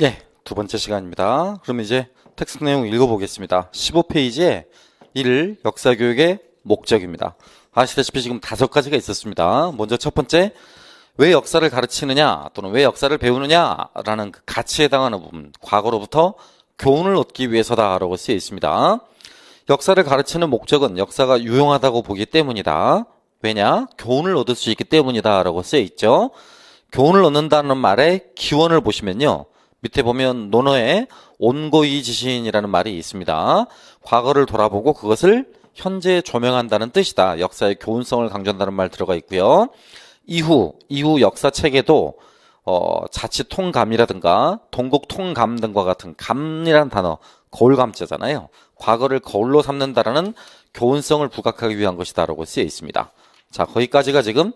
예, 두 번째 시간입니다. 그럼 이제 텍스트 내용 읽어보겠습니다. 15페이지에 1. 역사교육의 목적입니다. 아시다시피 지금 5가지가 있었습니다. 먼저 첫 번째, 왜 역사를 가르치느냐 또는 왜 역사를 배우느냐라는 그 가치에 해당하는 부분, 과거로부터 교훈을 얻기 위해서다라고 쓰여 있습니다. 역사를 가르치는 목적은 역사가 유용하다고 보기 때문이다. 왜냐? 교훈을 얻을 수 있기 때문이다 라고 쓰여 있죠. 교훈을 얻는다는 말의 기원을 보시면요, 밑에 보면 논어에 온고이지신이라는 말이 있습니다. 과거를 돌아보고 그것을 현재에 조명한다는 뜻이다. 역사의 교훈성을 강조한다는 말 들어가 있고요. 이후 역사책에도 자치통감이라든가 동국통감 등과 같은 감이라는 단어, 거울감자잖아요. 과거를 거울로 삼는다라는 교훈성을 부각하기 위한 것이다 라고 쓰여 있습니다. 자, 거기까지가 지금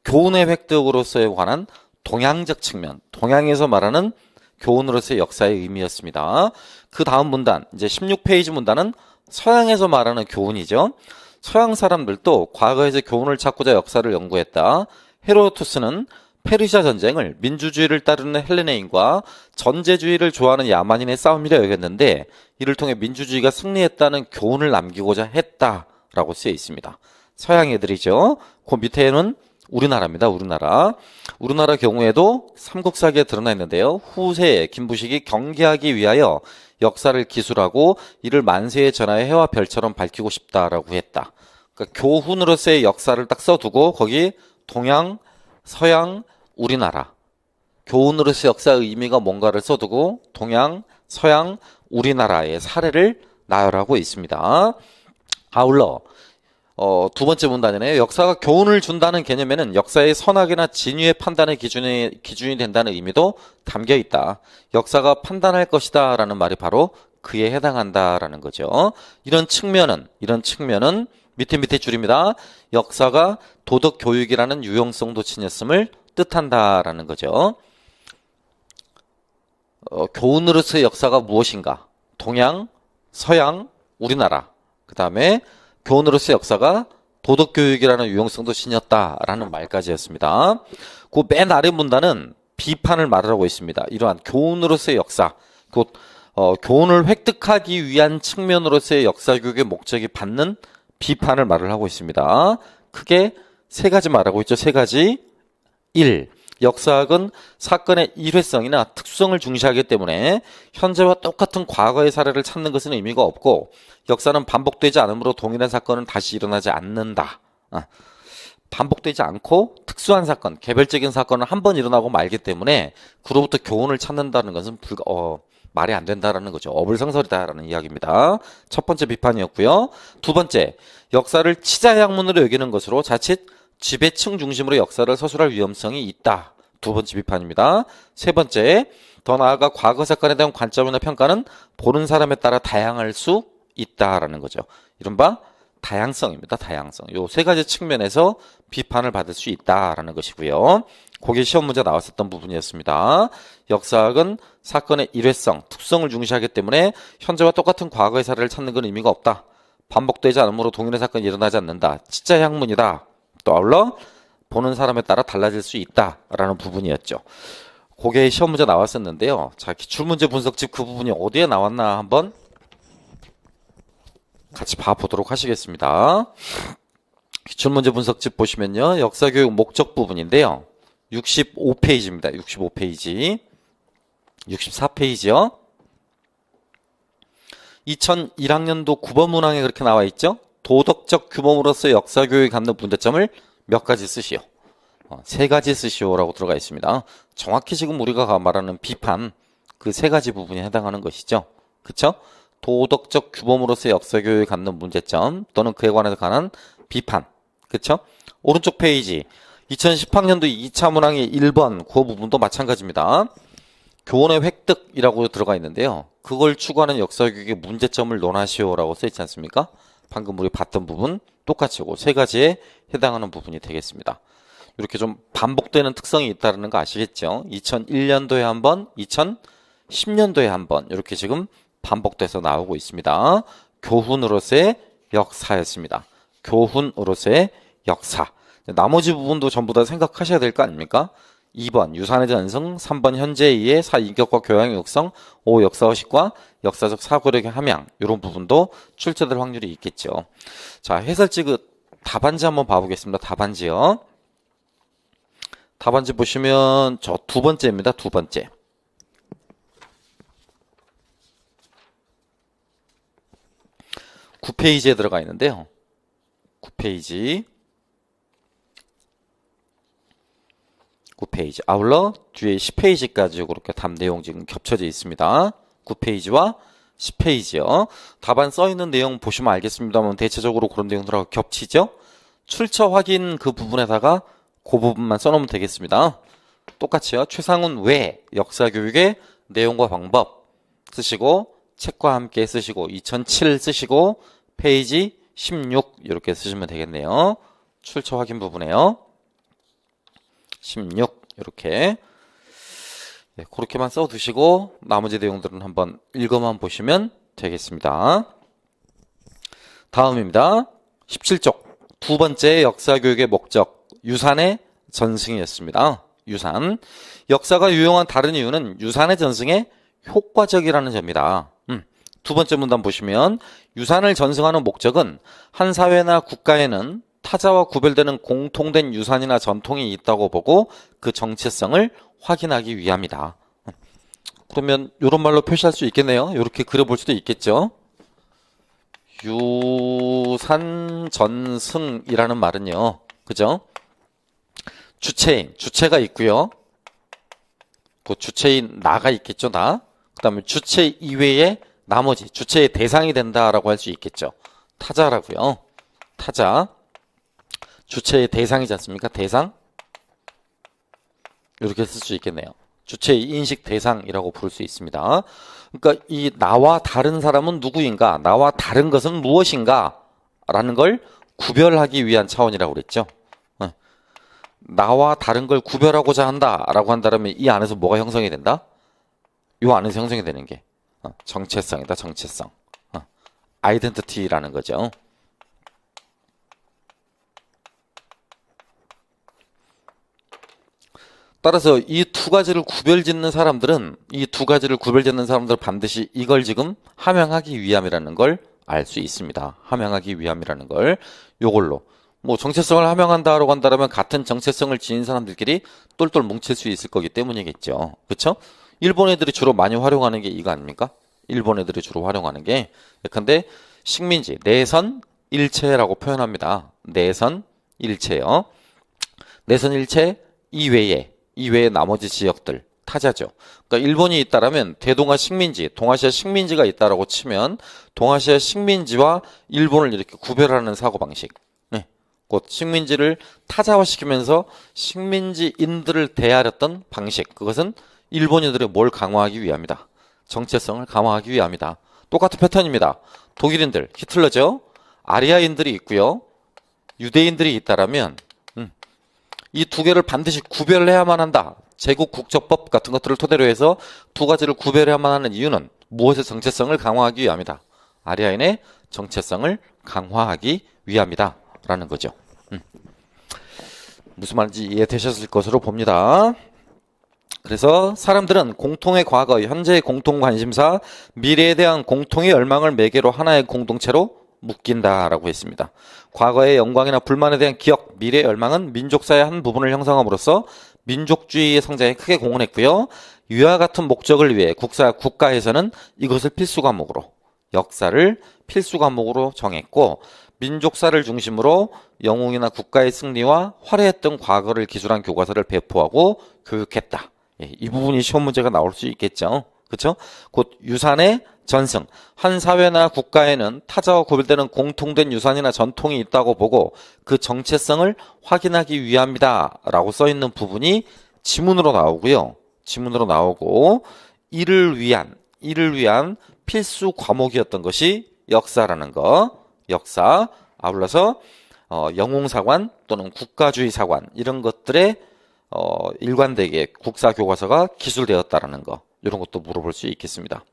교훈의 획득으로서에 관한 동양적 측면, 동양에서 말하는 교훈으로서의 역사의 의미였습니다. 그 다음 문단, 이제 16페이지 문단은 서양에서 말하는 교훈이죠. 서양 사람들도 과거에서 교훈을 찾고자 역사를 연구했다. 헤로도토스는 페르시아 전쟁을 민주주의를 따르는 헬레네인과 전제주의를 좋아하는 야만인의 싸움이라 여겼는데 이를 통해 민주주의가 승리했다는 교훈을 남기고자 했다라고 쓰여 있습니다. 서양 애들이죠. 그 밑에는 우리나라입니다. 우리나라 경우에도 삼국사기에 드러나 있는데요. 후세에 김부식이 경계하기 위하여 역사를 기술하고 이를 만세의 전하의 해와 별처럼 밝히고 싶다라고 했다. 그러니까 교훈으로서의 역사를 딱 써두고 거기 동양, 서양, 우리나라, 교훈으로서의 역사의 의미가 뭔가를 써두고 동양, 서양, 우리나라의 사례를 나열하고 있습니다. 아울러 두 번째 문단이네요. 역사가 교훈을 준다는 개념에는 역사의 선악이나 진위의 판단의 기준이 된다는 의미도 담겨 있다. 역사가 판단할 것이다 라는 말이 바로 그에 해당한다라는 거죠. 이런 측면은 밑에 줄입니다. 역사가 도덕 교육이라는 유용성도 지녔음을 뜻한다라는 거죠. 교훈으로서의 역사가 무엇인가? 동양, 서양, 우리나라. 그 다음에 교훈으로서의 역사가 도덕교육이라는 유용성도 지녔다라는 말까지였습니다. 그 맨 아래 문단은 비판을 말하고 있습니다. 이러한 교훈으로서의 역사, 곧 교훈을 획득하기 위한 측면으로서의 역사교육의 목적이 받는 비판을 말을 하고 있습니다. 크게 세 가지 말하고 있죠. 세 가지. 1. 역사학은 사건의 일회성이나 특수성을 중시하기 때문에 현재와 똑같은 과거의 사례를 찾는 것은 의미가 없고 역사는 반복되지 않으므로 동일한 사건은 다시 일어나지 않는다. 반복되지 않고 특수한 사건, 개별적인 사건은 한 번 일어나고 말기 때문에 그로부터 교훈을 찾는다는 것은 말이 안 된다라는 거죠. 어불성설이다라는 이야기입니다. 첫 번째 비판이었고요. 두 번째, 역사를 치자의 학문으로 여기는 것으로 자칫 지배층 중심으로 역사를 서술할 위험성이 있다. 두 번째 비판입니다. 세 번째, 더 나아가 과거 사건에 대한 관점이나 평가는 보는 사람에 따라 다양할 수 있다라는 거죠. 이른바 다양성입니다. 다양성. 요 세 가지 측면에서 비판을 받을 수 있다라는 것이고요. 그게 시험 문제 나왔었던 부분이었습니다. 역사학은 사건의 일회성, 특성을 중시하기 때문에 현재와 똑같은 과거의 사례를 찾는 건 의미가 없다. 반복되지 않으므로 동일한 사건이 일어나지 않는다. 치자의 학문이다. 또 아울러 보는 사람에 따라 달라질 수 있다라는 부분이었죠. 그게 시험 문제 나왔었는데요. 자, 기출문제 분석집 그 부분이 어디에 나왔나 한번 같이 봐보도록 하시겠습니다. 기출문제 분석집 보시면요. 역사교육 목적 부분인데요. 65페이지입니다. 65페이지. 64페이지요. 2001학년도 9번 문항에 그렇게 나와 있죠. 도덕적 규범으로서 역사교육이 갖는 문제점을 몇 가지 쓰시오. 세 가지 쓰시오라고 들어가 있습니다. 정확히 지금 우리가 말하는 비판, 그 세 가지 부분에 해당하는 것이죠. 그쵸? 도덕적 규범으로서 역사교육이 갖는 문제점 또는 그에 관한 비판. 그쵸? 오른쪽 페이지 2010학년도 2차 문항의 1번 그 부분도 마찬가지입니다. 교훈의 획득이라고 들어가 있는데요. 그걸 추구하는 역사교육의 문제점을 논하시오라고 써있지 않습니까? 방금 우리 봤던 부분 똑같이고 세 가지에 해당하는 부분이 되겠습니다. 이렇게 좀 반복되는 특성이 있다는 거 아시겠죠? 2001년도에 한 번, 2010년도에 한 번 이렇게 지금 반복돼서 나오고 있습니다. 교훈으로서의 역사였습니다. 교훈으로서의 역사. 나머지 부분도 전부 다 생각하셔야 될 거 아닙니까? 2번 유산의 전승, 3번 현재의의 4 인격과 교양의 육성, 5 역사의식과 역사적 사고력의 함양 이런 부분도 출제될 확률이 있겠죠. 자, 해설지 답안지 한번 봐보겠습니다. 답안지요. 답안지 보시면 저 두 번째입니다. 두 번째. 9페이지에 들어가 있는데요. 9페이지. 9페이지. 아울러 뒤에 10페이지까지 그렇게 답 내용 지금 겹쳐져 있습니다. 9페이지와 10페이지요. 답안 써있는 내용 보시면 알겠습니다만 대체적으로 그런 내용들하고 겹치죠? 출처 확인 그 부분에다가 그 부분만 써놓으면 되겠습니다. 똑같이요. 최상훈 외 역사교육의 내용과 방법 쓰시고 책과 함께 쓰시고 2007 쓰시고 페이지 16 이렇게 쓰시면 되겠네요. 출처 확인 부분에요. 16 이렇게 네, 그렇게만 써두시고 나머지 내용들은 한번 읽어만 보시면 되겠습니다. 다음입니다. 17쪽 두 번째 역사교육의 목적 유산의 전승이었습니다. 유산 역사가 유용한 다른 이유는 유산의 전승에 효과적이라는 점이다. 두 번째 문단 보시면 유산을 전승하는 목적은 한 사회나 국가에는 타자와 구별되는 공통된 유산이나 전통이 있다고 보고 그 정체성을 확인하기 위함이다. 그러면 이런 말로 표시할 수 있겠네요. 이렇게 그려볼 수도 있겠죠. 유산 전승이라는 말은요. 그죠? 주체인, 주체가 있고요. 그 주체인 나가 있겠죠. 나. 그 다음에 주체 이외에 나머지 주체의 대상이 된다라고 할 수 있겠죠. 타자라고요. 타자. 주체의 대상이지 않습니까? 대상. 이렇게 쓸 수 있겠네요. 주체의 인식 대상이라고 부를 수 있습니다. 그러니까 이 나와 다른 사람은 누구인가? 나와 다른 것은 무엇인가? 라는 걸 구별하기 위한 차원이라고 그랬죠. 나와 다른 걸 구별하고자 한다라고 한다면 이 안에서 뭐가 형성이 된다? 이 안에서 형성이 되는 게 정체성이다. 정체성. 아이덴티티라는 거죠. 따라서 이 두 가지를 구별짓는 사람들은 반드시 이걸 지금 함양하기 위함이라는 걸 알 수 있습니다. 함양하기 위함이라는 걸 요걸로 뭐 정체성을 함양한다라고 한다면 같은 정체성을 지닌 사람들끼리 똘똘 뭉칠 수 있을 거기 때문이겠죠. 그렇죠? 일본 애들이 주로 많이 활용하는 게 이거 아닙니까? 일본 애들이 주로 활용하는 게 예컨대 식민지 내선 일체라고 표현합니다. 내선 일체요. 내선 일체 이외에 나머지 지역들 타자죠. 그러니까 일본이 있다라면 대동아 식민지, 동아시아 식민지가 있다라고 치면 동아시아 식민지와 일본을 이렇게 구별하는 사고방식. 네. 곧 식민지를 타자화시키면서 식민지인들을 대하렸던 방식. 그것은 일본인들의 뭘 강화하기 위함이다. 정체성을 강화하기 위함이다. 똑같은 패턴입니다. 독일인들, 히틀러죠. 아리아인들이 있고요. 유대인들이 있다라면 이 두 개를 반드시 구별해야만 한다. 제국 국적법 같은 것들을 토대로 해서 두 가지를 구별해야만 하는 이유는 무엇의 정체성을 강화하기 위함이다. 아리아인의 정체성을 강화하기 위함이다. 라는 거죠. 무슨 말인지 이해되셨을 것으로 봅니다. 그래서 사람들은 공통의 과거, 현재의 공통 관심사, 미래에 대한 공통의 열망을 매개로 하나의 공동체로 묶인다라고 했습니다. 과거의 영광이나 불만에 대한 기억, 미래의 열망은 민족사의 한 부분을 형성함으로써 민족주의의 성장에 크게 공헌했고요. 이와 같은 목적을 위해 국가에서는 이것을 필수 과목으로, 역사를 필수 과목으로 정했고 민족사를 중심으로 영웅이나 국가의 승리와 화려했던 과거를 기술한 교과서를 배포하고 교육했다. 이 부분이 시험 문제가 나올 수 있겠죠. 그렇죠? 곧 유산의 전승. 한 사회나 국가에는 타자와 구별되는 공통된 유산이나 전통이 있다고 보고 그 정체성을 확인하기 위함이다 라고 써있는 부분이 지문으로 나오고요. 지문으로 나오고 이를 위한 필수 과목이었던 것이 역사라는 거. 역사. 아울러서 영웅사관 또는 국가주의사관 이런 것들의 일관되게 국사교과서가 기술되었다라는 거. 이런 것도 물어볼 수 있겠습니다.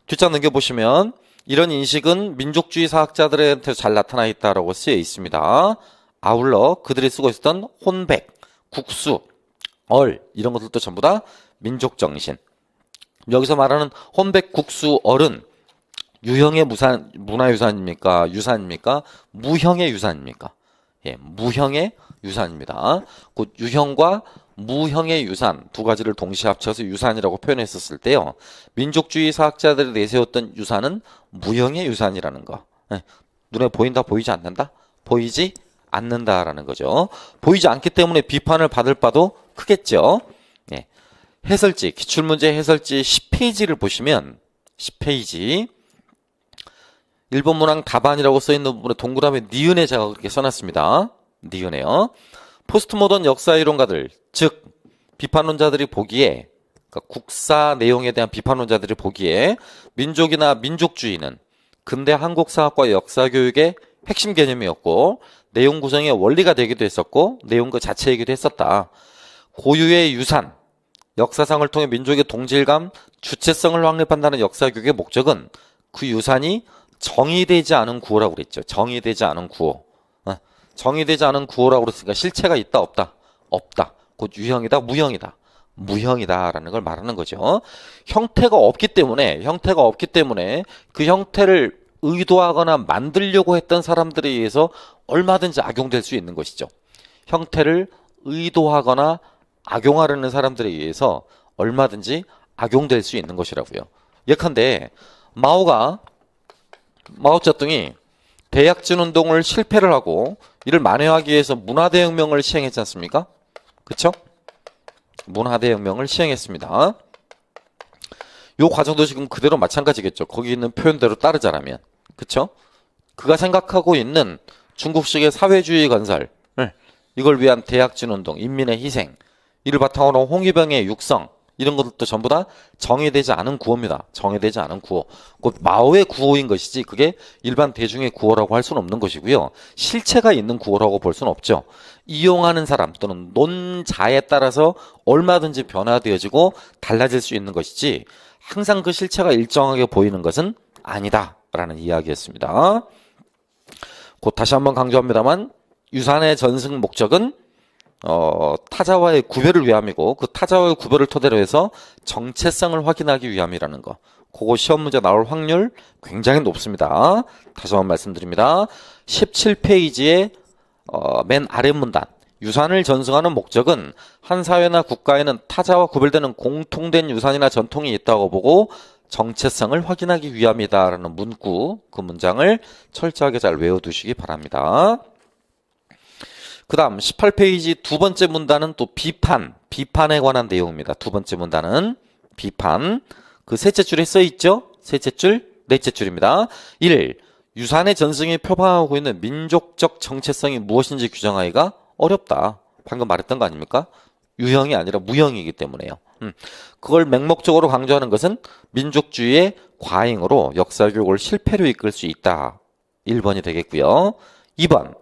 뒷장 넘겨보시면 이런 인식은 민족주의 사학자들한테 잘 나타나 있다고 쓰여 있습니다. 아울러 그들이 쓰고 있었던 혼백, 국수, 이런 것들도 전부 다 민족 정신. 여기서 말하는 혼백, 국수, 얼은 유형의 문화유산입니까? 유산입니까? 무형의 유산입니까? 예, 무형의 유산입니다. 곧 유형과 무형의 유산 두 가지를 동시에 합쳐서 유산이라고 표현했었을 때요. 민족주의 사학자들이 내세웠던 유산은 무형의 유산이라는 거. 예, 눈에 보인다, 보이지 않는다? 보이지 않는다라는 거죠. 보이지 않기 때문에 비판을 받을 바도 크겠죠. 예, 해설지, 기출문제 해설지 10페이지를 보시면 10페이지 일본 문항 답안이라고 써있는 부분에 동그라미 니은에 제가 그렇게 써놨습니다. 니은에요. 포스트모던 역사이론가들, 즉 비판론자들이 보기에, 그러니까 국사 내용에 대한 비판론자들이 보기에 민족이나 민족주의는 근대 한국 사학과 역사 교육의 핵심 개념이었고 내용 구성의 원리가 되기도 했었고 내용 그 자체이기도 했었다. 고유의 유산, 역사상을 통해 민족의 동질감, 주체성을 확립한다는 역사 교육의 목적은 그 유산이 정의되지 않은 구호라고 그랬죠. 정의되지 않은 구호. 정의되지 않은 구호라고 그랬으니까 실체가 있다, 없다? 없다. 곧 유형이다, 무형이다. 무형이다라는 걸 말하는 거죠. 형태가 없기 때문에 그 형태를 의도하거나 만들려고 했던 사람들에 의해서 얼마든지 악용될 수 있는 것이죠. 형태를 의도하거나 악용하려는 사람들에 의해서 얼마든지 악용될 수 있는 것이라고요. 예컨대 마오쩌둥이 대약진 운동을 실패를 하고 이를 만회하기 위해서 문화대혁명을 시행했지 않습니까? 그쵸? 문화대혁명을 시행했습니다. 요 과정도 지금 그대로 마찬가지겠죠. 거기 있는 표현대로 따르자라면. 그쵸? 그가 생각하고 있는 중국식의 사회주의 건설, 이걸 위한 대약진 운동, 인민의 희생, 이를 바탕으로 홍위병의 육성, 이런 것들도 전부 다 정의되지 않은 구호입니다. 정의되지 않은 구호. 곧 마오의 구호인 것이지 그게 일반 대중의 구호라고 할 수는 없는 것이고요. 실체가 있는 구호라고 볼 수는 없죠. 이용하는 사람 또는 논자에 따라서 얼마든지 변화되어지고 달라질 수 있는 것이지 항상 그 실체가 일정하게 보이는 것은 아니다라는 이야기였습니다. 곧 다시 한번 강조합니다만 유산의 전승 목적은 타자와의 구별을 위함이고 그 타자와의 구별을 토대로 해서 정체성을 확인하기 위함이라는 거. 그거 시험 문제 나올 확률 굉장히 높습니다. 다시 한번 말씀드립니다. 17페이지의 맨 아래 문단. 유산을 전승하는 목적은 한 사회나 국가에는 타자와 구별되는 공통된 유산이나 전통이 있다고 보고 정체성을 확인하기 위함이다라는 문구, 그 문장을 철저하게 잘 외워두시기 바랍니다. 그 다음 18페이지 두 번째 문단은 또 비판에 관한 내용입니다. 두 번째 문단은 비판. 그 셋째 줄에 써있죠? 셋째 줄, 넷째 줄입니다. 1. 유산의 전승이 표방하고 있는 민족적 정체성이 무엇인지 규정하기가 어렵다. 방금 말했던 거 아닙니까? 유형이 아니라 무형이기 때문에요. 그걸 맹목적으로 강조하는 것은 민족주의의 과잉으로 역사교육을 실패로 이끌 수 있다. 1번이 되겠고요. 2번.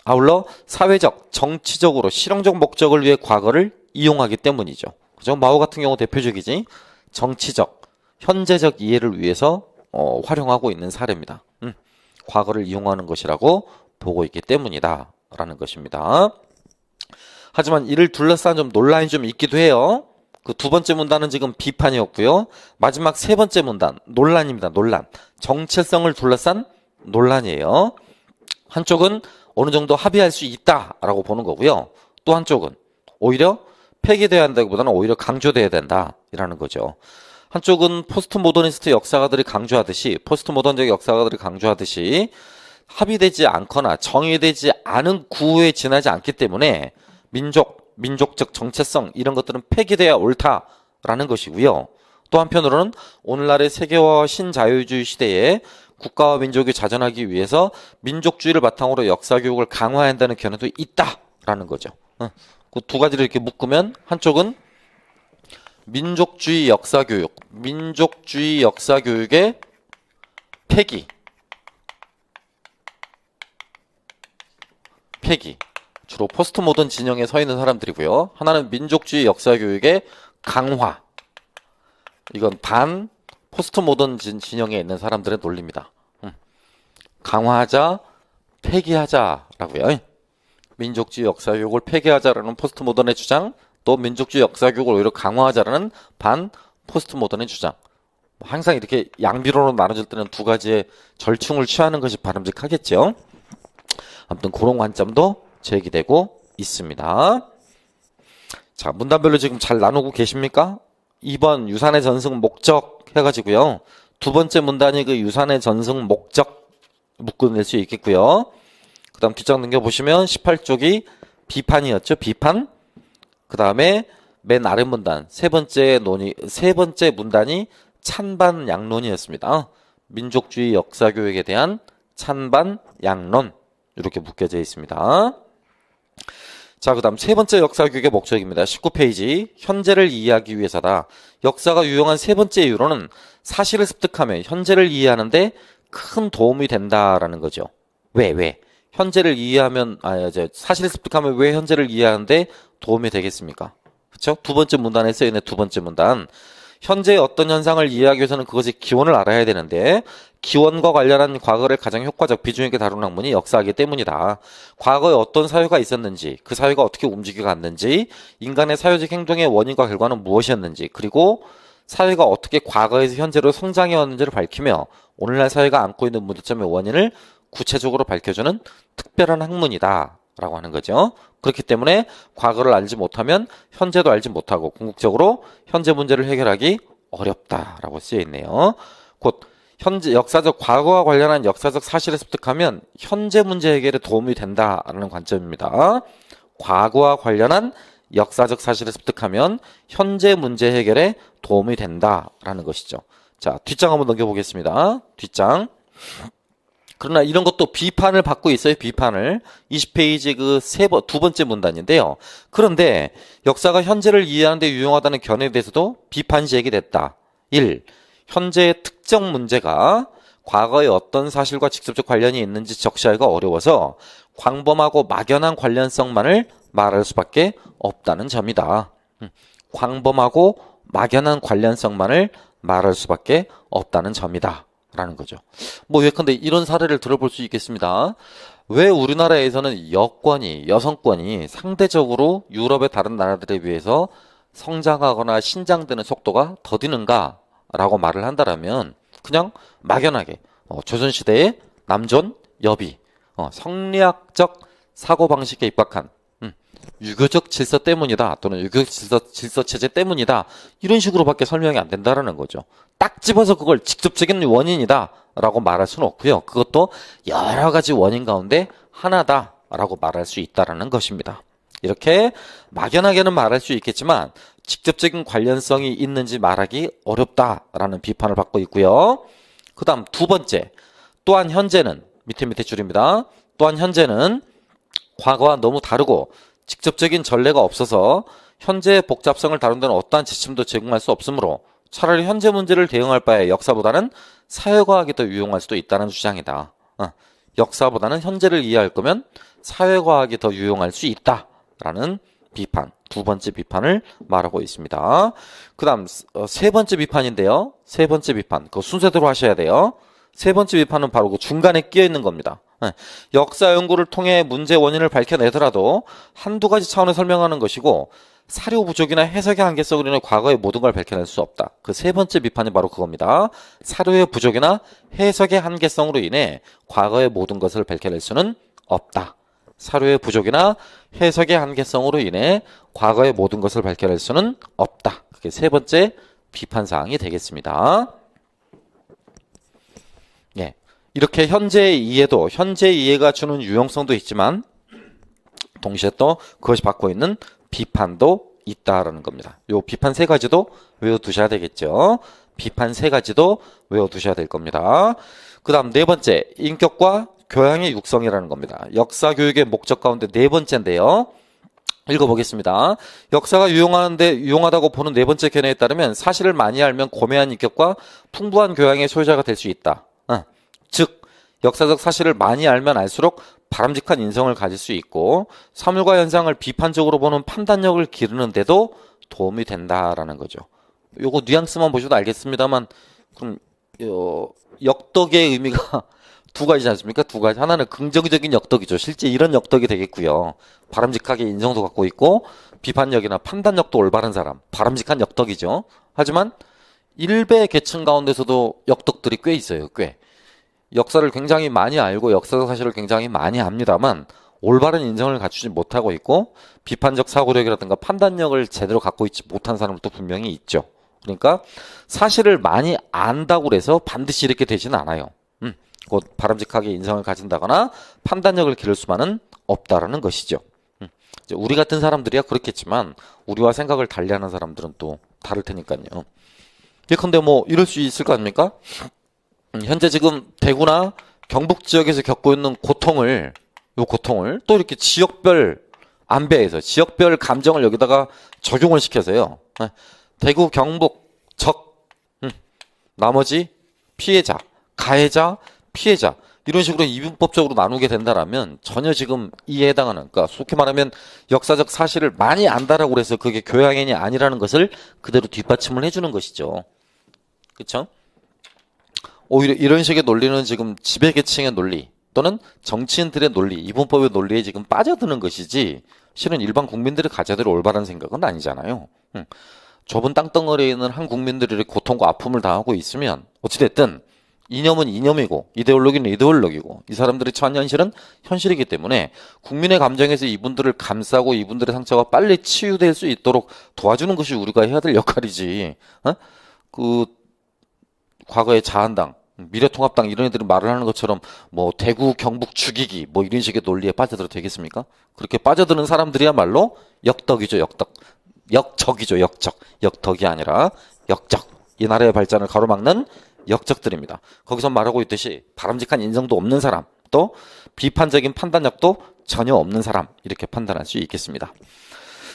아울러 사회적, 정치적으로 실용적 목적을 위해 과거를 이용하기 때문이죠. 그죠? 마오 같은 경우 대표적이지. 정치적, 현재적 이해를 위해서 활용하고 있는 사례입니다. 과거를 이용하는 것이라고 보고 있기 때문이다 라는 것입니다. 하지만 이를 둘러싼 좀 논란이 좀 있기도 해요. 그 두 번째 문단은 지금 비판이었고요. 마지막 세 번째 문단, 논란입니다. 논란. 정체성을 둘러싼 논란이에요. 한쪽은 어느 정도 합의할 수 있다라고 보는 거고요. 또 한쪽은 오히려 폐기돼야 한다기보다는 오히려 강조돼야 된다라는 거죠. 한쪽은 포스트모더니스트 역사가들이 강조하듯이 포스트모던적 역사가들이 강조하듯이 합의되지 않거나 정의되지 않은 구호에 지나지 않기 때문에 민족적 정체성 이런 것들은 폐기돼야 옳다라는 것이고요. 또 한편으로는 오늘날의 세계화와 신자유주의 시대에 국가와 민족이 자전하기 위해서 민족주의를 바탕으로 역사교육을 강화해야 한다는 견해도 있다라는 거죠. 그 두 가지를 이렇게 묶으면 한쪽은 민족주의 역사교육의 폐기. 주로 포스트모던 진영에 서 있는 사람들이고요. 하나는 민족주의 역사교육의 강화. 이건 반 포스트모던 진영에 있는 사람들의 논리입니다. 강화하자, 폐기하자라고요. 민족주의 역사교육을 폐기하자라는 포스트모던의 주장, 또 민족주의 역사교육을 오히려 강화하자라는 반 포스트 모던의 주장. 항상 이렇게 양비론으로 나눠질 때는 두 가지의 절충을 취하는 것이 바람직하겠죠. 아무튼 그런 관점도 제기되고 있습니다. 자, 문단별로 지금 잘 나누고 계십니까? 2번 유산의 전승 목적 해가지고요. 두 번째 문단이 그 유산의 전승 목적 묶어낼 수 있겠고요. 그 다음 뒷장 넘겨보시면 18쪽이 비판이었죠. 비판. 그 다음에 맨 아래 문단 세 번째 문단이 찬반 양론이었습니다. 민족주의 역사교육에 대한 찬반 양론 이렇게 묶여져 있습니다. 자, 그 다음 세 번째 역사교육의 목적입니다. 19페이지 현재를 이해하기 위해서다. 역사가 유용한 세 번째 이유로는 사실을 습득하며 현재를 이해하는데 큰 도움이 된다라는 거죠. 왜? 현재를 이해하면 사실을 습득하면 왜 현재를 이해하는데 도움이 되겠습니까? 그렇죠? 두 번째 문단에 쓰여있는 두 번째 문단. 현재의 어떤 현상을 이해하기 위해서는 그것의 기원을 알아야 되는데 기원과 관련한 과거를 가장 효과적 비중 있게 다루는 학문이 역사이기 때문이다. 과거에 어떤 사회가 있었는지, 그 사회가 어떻게 움직여갔는지, 인간의 사회적 행동의 원인과 결과는 무엇이었는지, 그리고 사회가 어떻게 과거에서 현재로 성장해왔는지를 밝히며 오늘날 사회가 안고 있는 문제점의 원인을 구체적으로 밝혀주는 특별한 학문이다 라고 하는 거죠. 그렇기 때문에 과거를 알지 못하면 현재도 알지 못하고 궁극적으로 현재 문제를 해결하기 어렵다라고 쓰여 있네요. 곧 현재 역사적 과거와 관련한 역사적 사실을 습득하면 현재 문제 해결에 도움이 된다라는 관점입니다. 과거와 관련한 역사적 사실을 습득하면 현재 문제 해결에 도움이 된다라는 것이죠. 자, 뒷장 한번 넘겨보겠습니다. 뒷장. 그러나 이런 것도 비판을 받고 있어요. 비판을. 20페이지 두 번째 문단인데요. 그런데 역사가 현재를 이해하는 데 유용하다는 견해에 대해서도 비판이 제기됐다. 1. 현재의 특정 문제가 과거의 어떤 사실과 직접적 관련이 있는지 적시하기가 어려워서 광범하고 막연한 관련성만을 말할 수밖에 없다는 점이다. 광범하고 막연한 관련성만을 말할 수밖에 없다는 점이다. 라는 거죠. 예컨대 이런 사례를 들어볼 수 있겠습니다. 왜 우리나라에서는 여성권이 상대적으로 유럽의 다른 나라들에 비해서 성장하거나 신장되는 속도가 더디는가? 라고 말을 한다면 그냥 막연하게 조선시대의 남존, 여비, 성리학적 사고방식에 입각한 유교적 질서 때문이다 또는 유교적 질서 체제 때문이다 이런 식으로밖에 설명이 안 된다라는 거죠. 딱 집어서 그걸 직접적인 원인이다 라고 말할 수는 없고요. 그것도 여러 가지 원인 가운데 하나다 라고 말할 수 있다라는 것입니다. 이렇게 막연하게는 말할 수 있겠지만 직접적인 관련성이 있는지 말하기 어렵다라는 비판을 받고 있고요. 그 다음 두 번째, 또한 현재는 밑에 줄입니다. 또한 현재는 과거와 너무 다르고 직접적인 전례가 없어서 현재의 복잡성을 다룬 데는 어떠한 지침도 제공할 수 없으므로 차라리 현재 문제를 대응할 바에 역사보다는 사회과학이 더 유용할 수도 있다는 주장이다. 역사보다는 현재를 이해할 거면 사회과학이 더 유용할 수 있다라는 비판, 두 번째 비판을 말하고 있습니다. 그 다음 세 번째 비판인데요. 세 번째 비판, 그 순서대로 하셔야 돼요. 세 번째 비판은 바로 그 중간에 끼어 있는 겁니다. 역사 연구를 통해 문제 원인을 밝혀내더라도 한두 가지 차원에 설명하는 것이고 사료 부족이나 해석의 한계성으로 인해 과거의 모든 걸 밝혀낼 수 없다. 그 세 번째 비판이 바로 그겁니다. 사료의 부족이나 해석의 한계성으로 인해 과거의 모든 것을 밝혀낼 수는 없다. 사료의 부족이나 해석의 한계성으로 인해 과거의 모든 것을 밝혀낼 수는 없다. 그게 세 번째 비판사항이 되겠습니다. 예. 이렇게 현재의 이해도, 현재의 이해가 주는 유용성도 있지만 동시에 또 그것이 받고 있는 비판도 있다라는 겁니다. 요 비판 세 가지도 외워두셔야 되겠죠. 비판 세 가지도 외워두셔야 될 겁니다. 그 다음 네 번째, 인격과 교양의 육성이라는 겁니다. 역사 교육의 목적 가운데 네 번째인데요. 읽어보겠습니다. 역사가 유용하다고 보는 네 번째 견해에 따르면 사실을 많이 알면 고매한 인격과 풍부한 교양의 소유자가 될 수 있다. 즉 역사적 사실을 많이 알면 알수록 바람직한 인성을 가질 수 있고 사물과 현상을 비판적으로 보는 판단력을 기르는 데도 도움이 된다라는 거죠. 요거 뉘앙스만 보셔도 알겠습니다만 그럼 역덕의 의미가 두 가지지 않습니까? 두 가지. 하나는 긍정적인 역덕이죠. 실제 이런 역덕이 되겠고요. 바람직하게 인성도 갖고 있고 비판력이나 판단력도 올바른 사람. 바람직한 역덕이죠. 하지만 일배 계층 가운데서도 역덕들이 꽤 있어요. 꽤. 역사를 굉장히 많이 알고 역사적 사실을 굉장히 많이 압니다만 올바른 인성을 갖추지 못하고 있고 비판적 사고력이라든가 판단력을 제대로 갖고 있지 못한 사람도 분명히 있죠. 그러니까 사실을 많이 안다고 해서 반드시 이렇게 되지는 않아요. 곧 바람직하게 인성을 가진다거나 판단력을 기를 수만은 없다라는 것이죠. 이제 우리 같은 사람들이야 그렇겠지만 우리와 생각을 달리하는 사람들은 또 다를 테니까요. 예컨대 뭐 이럴 수 있을 거 아닙니까? 현재 지금 대구나 경북 지역에서 겪고 있는 고통을 또 이렇게 지역별 안배해서 지역별 감정을 여기다가 적용을 시켜서요. 대구, 경북, 적, 나머지 피해자, 가해자, 피해자 이런 식으로 이분법적으로 나누게 된다라면 전혀 지금 이에 해당하는 그러니까 속히 말하면 역사적 사실을 많이 안다라고 해서 그게 교양인이 아니라는 것을 그대로 뒷받침을 해주는 것이죠. 그렇죠? 오히려 이런 식의 논리는 지금 지배계층의 논리 또는 정치인들의 논리, 이분법의 논리에 지금 빠져드는 것이지 실은 일반 국민들이 가져야 될 올바른 생각은 아니잖아요. 좁은 땅덩어리에 있는 한 국민들이 고통과 아픔을 당하고 있으면 어찌됐든 이념은 이념이고 이데올로기는 이데올로기고 이 사람들이 처한 현실은 현실이기 때문에 국민의 감정에서 이분들을 감싸고 이분들의 상처가 빨리 치유될 수 있도록 도와주는 것이 우리가 해야 될 역할이지. 그 과거의 자한당, 미래통합당 이런 애들이 말을 하는 것처럼 뭐 대구 경북 죽이기 뭐 이런 식의 논리에 빠져들어도 되겠습니까? 그렇게 빠져드는 사람들이야말로 역덕이죠. 역적이죠. 역덕이 아니라 역적. 이 나라의 발전을 가로막는 역적들입니다. 거기서 말하고 있듯이 바람직한 인성도 없는 사람, 또 비판적인 판단력도 전혀 없는 사람 이렇게 판단할 수 있겠습니다.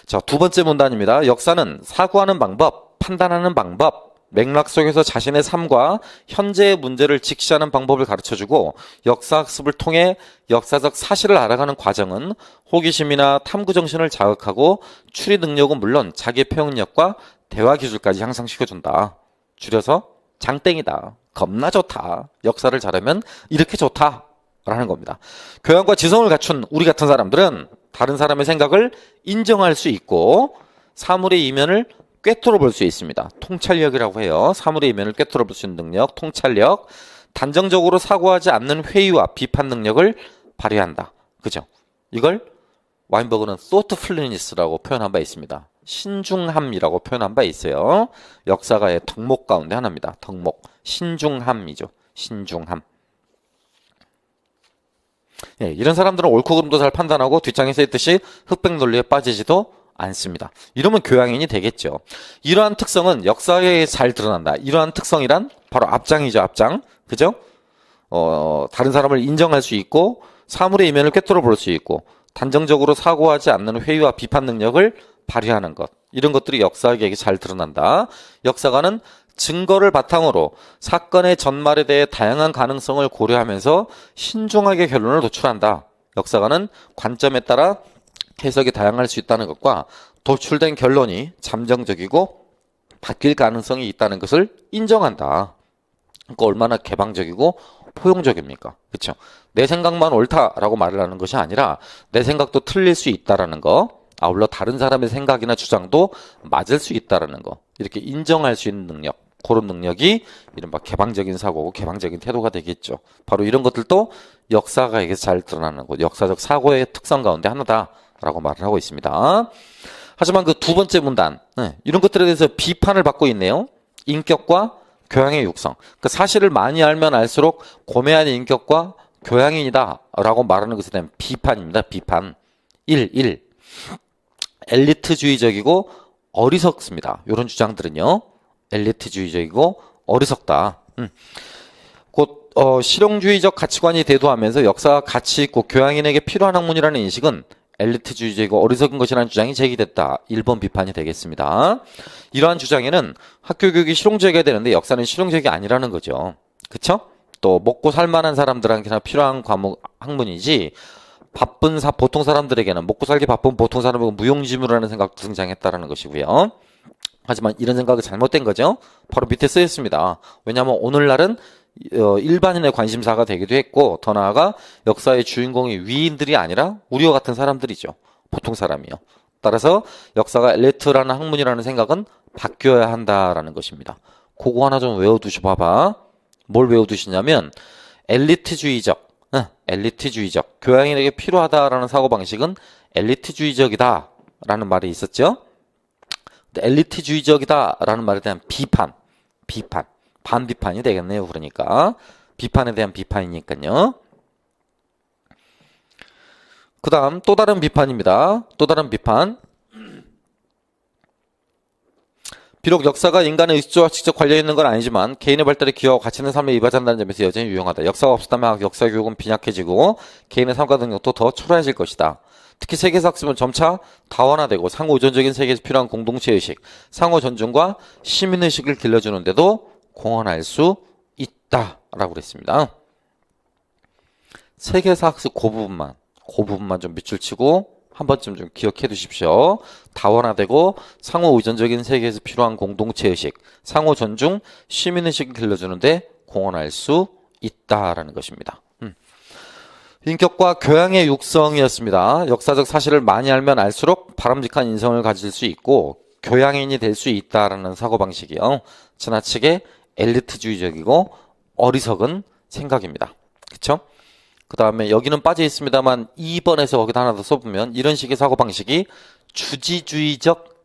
자, 두 번째 문단입니다. 역사는 사고하는 방법, 판단하는 방법, 맥락 속에서 자신의 삶과 현재의 문제를 직시하는 방법을 가르쳐주고 역사학습을 통해 역사적 사실을 알아가는 과정은 호기심이나 탐구정신을 자극하고 추리 능력은 물론 자기 표현력과 대화 기술까지 향상시켜준다. 줄여서 장땡이다. 겁나 좋다. 역사를 잘하면 이렇게 좋다. 라는 겁니다. 교양과 지성을 갖춘 우리 같은 사람들은 다른 사람의 생각을 인정할 수 있고 사물의 이면을 꿰뚫어 볼 수 있습니다. 통찰력이라고 해요. 사물의 이면을 꿰뚫어 볼 수 있는 능력, 통찰력. 단정적으로 사고하지 않는 회의와 비판 능력을 발휘한다. 그죠? 이걸 와인버그는 thoughtfulness라고 표현한 바 있습니다. 신중함이라고 표현한 바 있어요. 역사가의 덕목 가운데 하나입니다. 덕목. 신중함이죠. 신중함. 예, 이런 사람들은 옳고 그름도 잘 판단하고 뒷장에 써있듯이 흑백 논리에 빠지지도 않습니다. 이러면 교양인이 되겠죠. 이러한 특성은 역사에 잘 드러난다. 이러한 특성이란 바로 앞장이죠. 앞장. 그죠? 다른 사람을 인정할 수 있고 사물의 이면을 꿰뚫어 볼 수 있고 단정적으로 사고하지 않는 회의와 비판 능력을 발휘하는 것. 이런 것들이 역사학에 잘 드러난다. 역사가는 증거를 바탕으로 사건의 전말에 대해 다양한 가능성을 고려하면서 신중하게 결론을 도출한다. 역사가는 관점에 따라 해석이 다양할 수 있다는 것과 도출된 결론이 잠정적이고 바뀔 가능성이 있다는 것을 인정한다. 그러니까 얼마나 개방적이고 포용적입니까? 그렇죠? 내 생각만 옳다라고 말을 하는 것이 아니라 내 생각도 틀릴 수 있다라는 거, 아울러 다른 사람의 생각이나 주장도 맞을 수 있다라는 거, 이렇게 인정할 수 있는 능력, 그런 능력이 이른바 개방적인 사고고 개방적인 태도가 되겠죠. 바로 이런 것들도 역사가에게 잘 드러나는 것, 역사적 사고의 특성 가운데 하나다라고 말을 하고 있습니다. 하지만 그 두 번째 문단, 이런 것들에 대해서 비판을 받고 있네요. 인격과 교양의 육성. 그러니까 사실을 많이 알면 알수록 고매한 인격과 교양인이다 라고 말하는 것에 대한 비판입니다. 비판. 1. 엘리트주의적이고 어리석습니다. 이런 주장들은요. 엘리트주의적이고 어리석다. 곧 실용주의적 가치관이 대두하면서 역사가 가치 있고 교양인에게 필요한 학문이라는 인식은 엘리트주의적이고 어리석은 것이라는 주장이 제기됐다. 1번 비판이 되겠습니다. 이러한 주장에는 학교 교육이 실용적이어야 되는데 역사는 실용적이 아니라는 거죠. 그쵸? 또 먹고 살만한 사람들한테나 필요한 과목 학문이지 바쁜 보통 사람들에게는 먹고 살기 바쁜 보통 사람에게 무용지물이라는 생각도 등장했다라는 것이고요. 하지만 이런 생각이 잘못된 거죠. 바로 밑에 쓰였습니다. 왜냐하면 오늘날은 일반인의 관심사가 되기도 했고, 더 나아가 역사의 주인공이 위인들이 아니라 우리와 같은 사람들이죠. 보통 사람이요. 따라서 역사가 엘리트라는 학문이라는 생각은 바뀌어야 한다라는 것입니다. 그거 하나 좀 외워두셔 봐봐. 뭘 외워두시냐면 엘리트주의적, 교양인에게 필요하다라는 사고방식은 엘리트주의적이다 라는 말이 있었죠. 엘리트주의적이다 라는 말에 대한 비판, 반비판이 되겠네요. 그러니까 비판에 대한 비판이니까요. 그 다음 또 다른 비판입니다. 또 다른 비판. 비록 역사가 인간의 의식주와 직접 관련있는 건 아니지만 개인의 발달에 기여하고 가치 있는 삶에 이바지한다는 점에서 여전히 유용하다. 역사가 없었다면 역사교육은 빈약해지고 개인의 삶과 능력도 더 초라해질 것이다. 특히 세계사 학습은 점차 다원화되고 상호 의존적인 세계에서 필요한 공동체의식, 상호 존중과 시민의식을 길러주는데도 공헌할 수 있다라고 그랬습니다. 세계사 학습 그 부분만 좀 밑줄 치고 한 번쯤 좀 기억해 두십시오. 다원화되고 상호 의존적인 세계에서 필요한 공동체의식, 상호 존중, 시민의식을 길러주는데 공헌할 수 있다라는 것입니다. 인격과 교양의 육성이었습니다. 역사적 사실을 많이 알면 알수록 바람직한 인성을 가질 수 있고 교양인이 될 수 있다라는 사고방식이요. 지나치게 엘리트주의적이고 어리석은 생각입니다. 그쵸? 그 다음에 여기는 빠져 있습니다만 2번에서 거기다 하나 더 써보면 이런 식의 사고방식이 주지주의적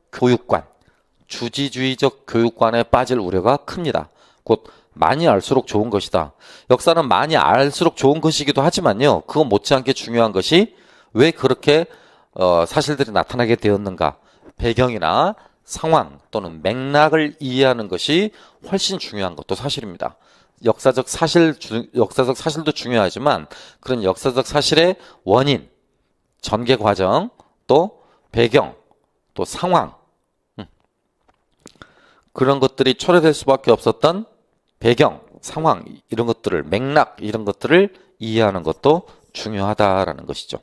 교육관에 빠질 우려가 큽니다. 곧 많이 알수록 좋은 것이다. 역사는 많이 알수록 좋은 것이기도 하지만요. 그건 못지않게 중요한 것이 왜 그렇게 사실들이 나타나게 되었는가. 배경이나 상황 또는 맥락을 이해하는 것이 훨씬 중요한 것도 사실입니다. 역사적 사실도 중요하지만 그런 역사적 사실의 원인, 전개 과정, 또 배경, 또 상황 그런 것들이 초래될 수밖에 없었던 배경, 상황 이런 것들을 맥락 이런 것들을 이해하는 것도 중요하다라는 것이죠.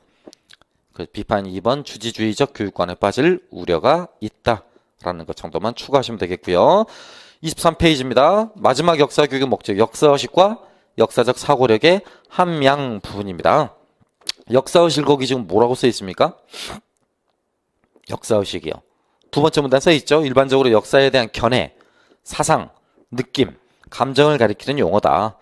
그 비판 2번 주지주의적 교육관에 빠질 우려가 있다라는 것 정도만 추가하시면 되겠고요. 23페이지입니다. 마지막 역사교육의 목적, 역사의식과 역사적 사고력의 함양 부분입니다. 역사의식 거기 지금 뭐라고 써 있습니까? 역사의식이요. 두 번째 문단 써 있죠. 일반적으로 역사에 대한 견해, 사상, 느낌, 감정을 가리키는 용어다.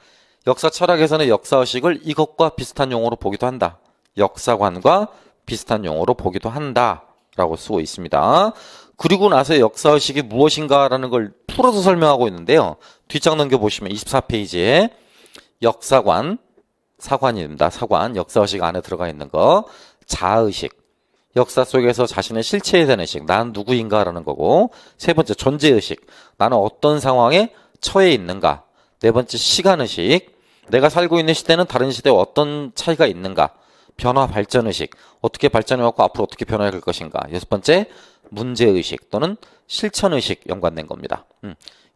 역사 철학에서는 역사의식을 이것과 비슷한 용어로 보기도 한다. 역사관과 비슷한 용어로 보기도 한다. 라고 쓰고 있습니다. 그리고 나서 역사의식이 무엇인가라는 걸 풀어서 설명하고 있는데요. 뒷장 넘겨보시면 24페이지에 역사관, 사관입니다. 사관, 역사의식 안에 들어가 있는 거. 자의식, 역사 속에서 자신의 실체에 대한 의식, 난 누구인가라는 거고. 세 번째, 존재의식, 나는 어떤 상황에 처해 있는가. 네 번째, 시간의식, 내가 살고 있는 시대는 다른 시대와 어떤 차이가 있는가. 변화 발전의식, 어떻게 발전해왔고 앞으로 어떻게 변화할 것인가. 여섯 번째, 문제의식 또는 실천의식 연관된 겁니다.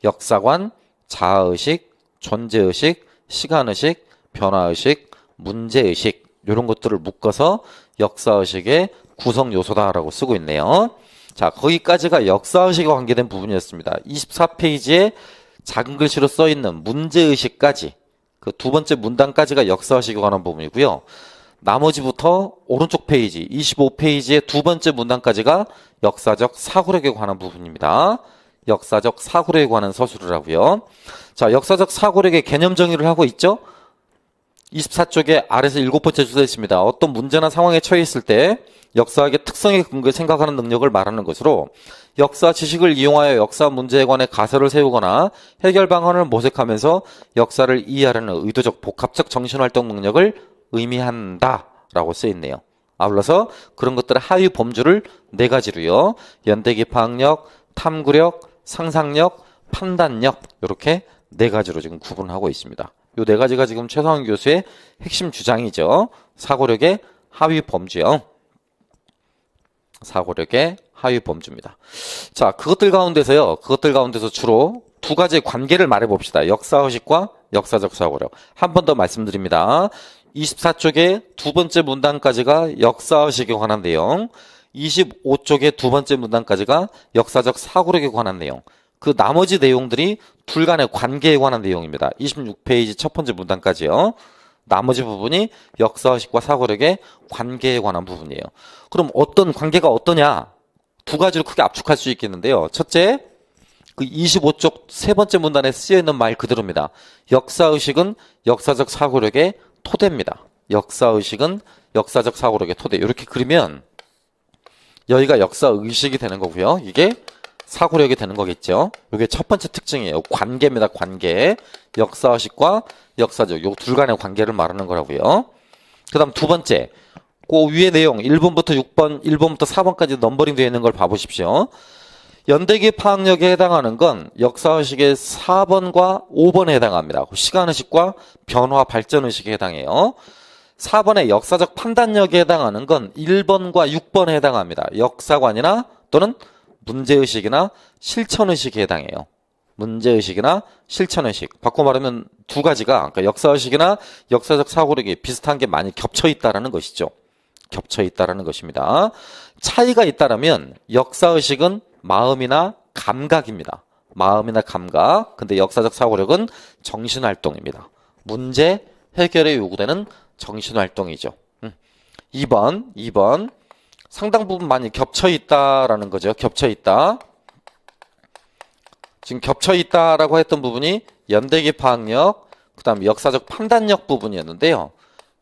역사관, 자아의식, 존재의식, 시간의식, 변화의식, 문제의식 이런 것들을 묶어서 역사의식의 구성 요소다라고 쓰고 있네요. 자, 거기까지가 역사의식과 관계된 부분이었습니다. 24페이지에 작은 글씨로 써있는 문제의식까지 그 두 번째 문단까지가 역사의식에 관한 부분이고요. 나머지부터 오른쪽 페이지 25페이지의 두 번째 문단까지가 역사적 사고력에 관한 부분입니다. 역사적 사고력에 관한 서술이라고요. 자, 역사적 사고력의 개념 정의를 하고 있죠. 24쪽에 아래서 7번째 주소 있습니다. 어떤 문제나 상황에 처해 있을 때 역사학의 특성에 근거해 생각하는 능력을 말하는 것으로 역사 지식을 이용하여 역사 문제에 관해 가설을 세우거나 해결 방안을 모색하면서 역사를 이해하려는 의도적 복합적 정신활동 능력을 의미한다라고 쓰여있네요. 아울러서 그런 것들의 하위 범주를 네 가지로요. 연대기 파악력, 탐구력, 상상력, 판단력 이렇게 네 가지로 지금 구분하고 있습니다. 이 네 가지가 지금 최상원 교수의 핵심 주장이죠. 사고력의 하위 범주요. 사고력의 하위 범주입니다. 자, 그것들 가운데서 주로 두 가지의 관계를 말해봅시다. 역사의식과 역사적 사고력. 한 번 더 말씀드립니다. 24쪽의 두 번째 문단까지가 역사의식에 관한 내용, 25쪽의 두 번째 문단까지가 역사적 사고력에 관한 내용. 그 나머지 내용들이 둘 간의 관계에 관한 내용입니다. 26페이지 첫 번째 문단까지요. 나머지 부분이 역사의식과 사고력의 관계에 관한 부분이에요. 그럼 어떤 관계가 어떠냐? 두 가지로 크게 압축할 수 있겠는데요. 첫째, 그 25쪽 세 번째 문단에 쓰여있는 말 그대로입니다. 역사의식은 역사적 사고력의 토대입니다. 역사의식은 역사적 사고력의 토대. 이렇게 그리면 여기가 역사의식이 되는 거고요. 이게 사고력이 되는 거겠죠. 이게 첫 번째 특징이에요. 관계입니다. 관계. 역사의식과 역사적 요 둘 간의 관계를 말하는 거라고요. 그 다음 두 번째, 그 위의 내용 1번부터 6번, 1번부터 4번까지 넘버링 되어 있는 걸 봐보십시오. 연대기 파악력에 해당하는 건 역사의식의 4번과 5번에 해당합니다. 시간의식과 변화 발전의식에 해당해요. 4번의 역사적 판단력에 해당하는 건 1번과 6번에 해당합니다. 역사관이나 또는 문제의식이나 실천의식에 해당해요. 문제의식이나 실천의식. 바꿔 말하면 두 가지가 그러니까 역사의식이나 역사적 사고력이 비슷한 게 많이 겹쳐 있다라는 것이죠. 겹쳐 있다라는 것입니다. 차이가 있다라면 역사의식은 마음이나 감각입니다. 마음이나 감각. 근데 역사적 사고력은 정신활동입니다. 문제 해결에 요구되는 정신활동이죠. 2번. 상당 부분 많이 겹쳐 있다라는 거죠. 겹쳐 있다. 지금 겹쳐 있다라고 했던 부분이 연대기 파악력, 그 다음 역사적 판단력 부분이었는데요.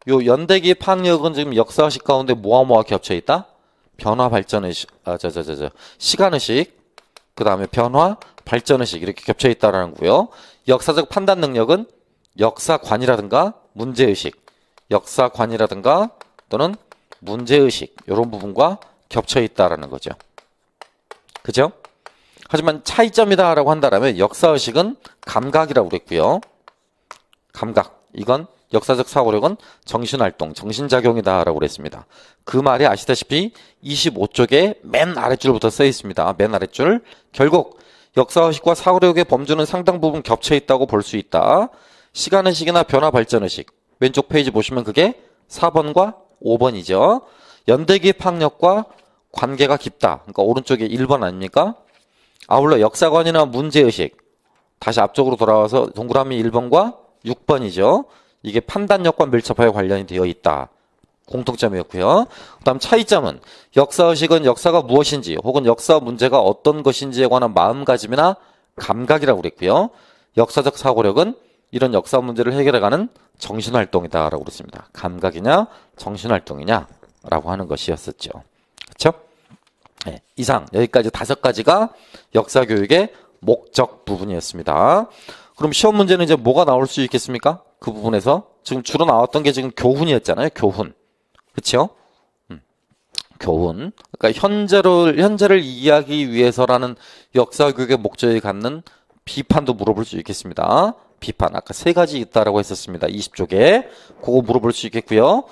요 연대기 파악력은 지금 역사의식 가운데 뭐와 겹쳐 있다? 변화 발전의식, 시간의식, 그 다음에 변화 발전의식 이렇게 겹쳐 있다라는 거고요. 역사적 판단 능력은 역사관이라든가 문제의식, 역사관이라든가 또는 문제의식 이런 부분과 겹쳐 있다라는 거죠. 그죠? 하지만 차이점이다라고 한다면 역사의식은 감각이라고 그랬고요. 감각. 이건 역사적 사고력은 정신활동, 정신작용이다라고 그랬습니다. 그 말이 아시다시피 25쪽에 맨 아랫줄부터 써 있습니다. 맨 아랫줄. 결국 역사의식과 사고력의 범주는 상당 부분 겹쳐 있다고 볼 수 있다. 시간의식이나 변화 발전의식. 왼쪽 페이지 보시면 그게 4번과 5번이죠. 연대기 파악력과 관계가 깊다. 그러니까 오른쪽에 1번 아닙니까? 아울러 역사관이나 문제의식. 다시 앞쪽으로 돌아와서 동그라미 1번과 6번이죠. 이게 판단력과 밀접하게 관련이 되어 있다. 공통점이었고요. 그 다음 차이점은 역사의식은 역사가 무엇인지 혹은 역사 문제가 어떤 것인지에 관한 마음가짐이나 감각이라고 그랬고요. 역사적 사고력은 이런 역사 문제를 해결해가는 정신활동이다라고 그랬습니다. 감각이냐 정신활동이냐 라고 하는 것이었었죠. 그렇죠? 네, 이상 여기까지 5가지가 역사교육의 목적 부분이었습니다. 그럼 시험 문제는 이제 뭐가 나올 수 있겠습니까? 그 부분에서 지금 주로 나왔던 게 지금 교훈이었잖아요. 교훈. 그렇죠? 교훈. 그러니까 현재를 이해하기 위해서라는 역사교육의 목적이 갖는 비판도 물어볼 수 있겠습니다. 비판. 아까 3가지 있다라고 했었습니다. 20쪽에. 그거 물어볼 수 있겠고요.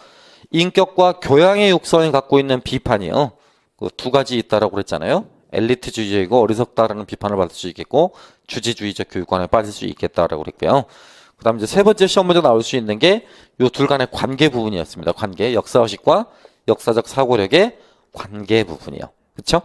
인격과 교양의 육성이 갖고 있는 비판이요. 그 2가지 있다라고 그랬잖아요. 엘리트주의적이고 어리석다라는 비판을 받을 수 있겠고 주지주의적 교육관에 빠질 수 있겠다라고 그랬고요. 그 다음 이제 3번째 시험 문제 나올 수 있는 게 요 둘 간의 관계 부분이었습니다. 관계. 역사의식과 역사적 사고력의 관계 부분이요. 그렇죠?